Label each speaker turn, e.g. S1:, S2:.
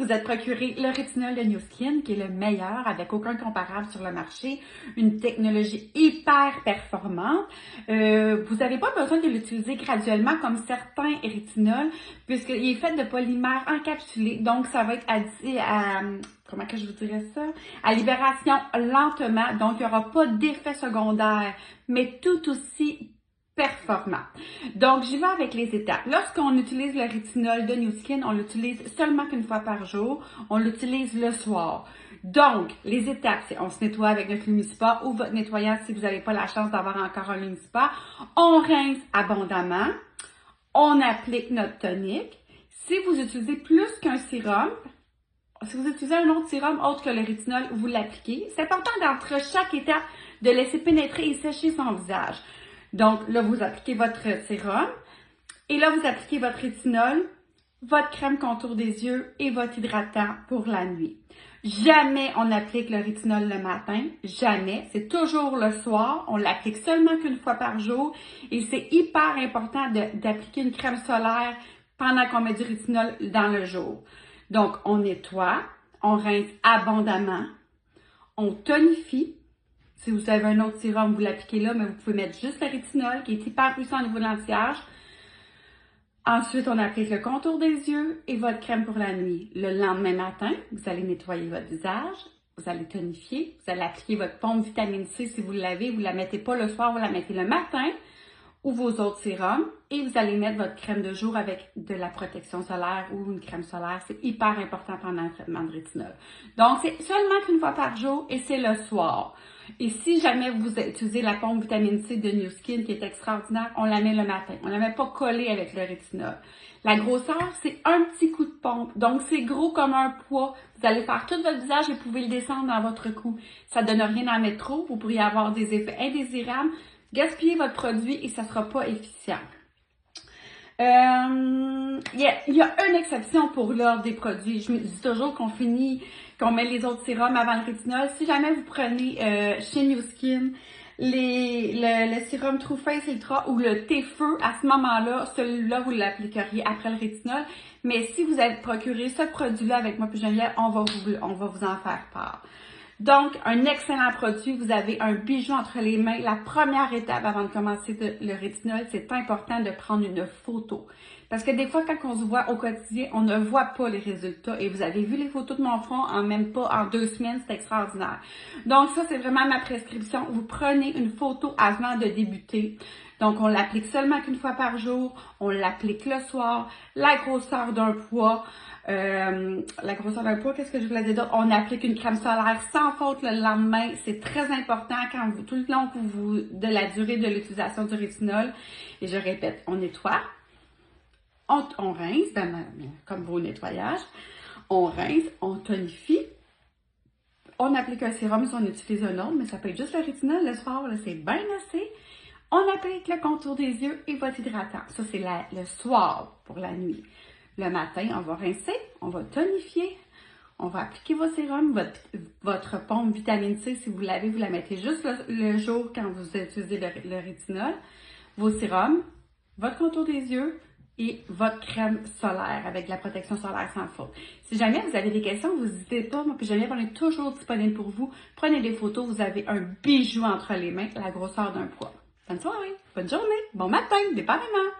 S1: vous êtes procuré le rétinol de New Skin, qui est le meilleur, avec aucun comparable sur le marché, une technologie hyper performante. Vous n'avez pas besoin de l'utiliser graduellement comme certains rétinols, puisqu'il est fait de polymère encapsulé, donc ça va être comment que je vous dirais ça? À libération lentement, donc il n'y aura pas d'effet secondaire, mais tout aussi performant. Donc, j'y vais avec les étapes. Lorsqu'on utilise le rétinol de New Skin, on l'utilise seulement qu'une fois par jour. On l'utilise le soir. Donc, les étapes, c'est on se nettoie avec notre Lumispa ou votre nettoyant si vous n'avez pas la chance d'avoir encore un Lumispa. On rince abondamment. On applique notre tonique. Si vous utilisez plus qu'un sérum, si vous utilisez un autre sérum autre que le rétinol, vous l'appliquez. C'est important d'entre chaque étape de laisser pénétrer et sécher son visage. Donc là, vous appliquez votre sérum et là, vous appliquez votre rétinol, votre crème contour des yeux et votre hydratant pour la nuit. Jamais on applique le rétinol le matin, jamais. C'est toujours le soir. On l'applique seulement qu'une fois par jour et c'est hyper important d'appliquer une crème solaire pendant qu'on met du rétinol dans le jour. Donc, on nettoie, on rince abondamment, on tonifie. Si vous avez un autre sérum, vous l'appliquez là, mais vous pouvez mettre juste le rétinol qui est hyper puissant au niveau de l'anti-âge. Ensuite, on applique le contour des yeux et votre crème pour la nuit. Le lendemain matin, vous allez nettoyer votre visage, vous allez tonifier, vous allez appliquer votre pompe vitamine C si vous l'avez. Vous ne la mettez pas le soir, vous la mettez le matin ou vos autres sérums et vous allez mettre votre crème de jour avec de la protection solaire ou une crème solaire. C'est hyper important pendant le traitement de rétinol. Donc, c'est seulement qu'une fois par jour et c'est le soir. Et si jamais vous utilisez la pompe vitamine C de New Skin qui est extraordinaire, on la met le matin. On ne la met pas collée avec le rétinol. La grosseur, c'est un petit coup de pompe. Donc, c'est gros comme un poids. Vous allez faire tout votre visage et vous pouvez le descendre dans votre cou. Ça ne donne rien d'en mettre trop. Vous pourriez avoir des effets indésirables. Gaspillez votre produit et ça ne sera pas efficient. Il y a une exception pour l'ordre des produits. Je me dis toujours qu'on met les autres sérums avant le rétinol. Si jamais vous prenez chez New Skin le sérum True Face Ultra ou le thé-feu, à ce moment-là, celui-là, vous l'appliqueriez après le rétinol. Mais si vous avez procuré ce produit-là avec moi puis Geneviève, on va vous en faire part. Donc, un excellent produit. Vous avez un bijou entre les mains. La première étape avant de commencer le rétinol, c'est important de prendre une photo. Parce que des fois, quand on se voit au quotidien, on ne voit pas les résultats. Et vous avez vu les photos de mon front en 2 semaines, c'est extraordinaire. Donc, ça, c'est vraiment ma prescription. Vous prenez une photo avant de débuter. Donc, on l'applique seulement qu'une fois par jour. On l'applique le soir. La grosseur d'un poids. Qu'est-ce que je voulais dire d'autre? On applique une crème solaire sans faute le lendemain. C'est très important tout le long de la durée de l'utilisation du rétinol. Et je répète, on nettoie, on rince, comme vos nettoyages. On rince, on tonifie. On applique un sérum si on utilise un autre, mais ça peut être juste le rétinol le soir, c'est bien assez. On applique le contour des yeux et votre hydratant. Ça, c'est le soir pour la nuit. Le matin, on va rincer, on va tonifier, on va appliquer vos sérums, votre pompe vitamine C, si vous l'avez, vous la mettez juste le jour quand vous utilisez le rétinol, vos sérums, votre contour des yeux et votre crème solaire avec de la protection solaire sans faute. Si jamais vous avez des questions, vous n'hésitez pas, moi puis Geneviève, on est toujours disponible pour vous. Prenez des photos, vous avez un bijou entre les mains, la grosseur d'un poids. Bonne soirée, bonne journée, bon matin, département!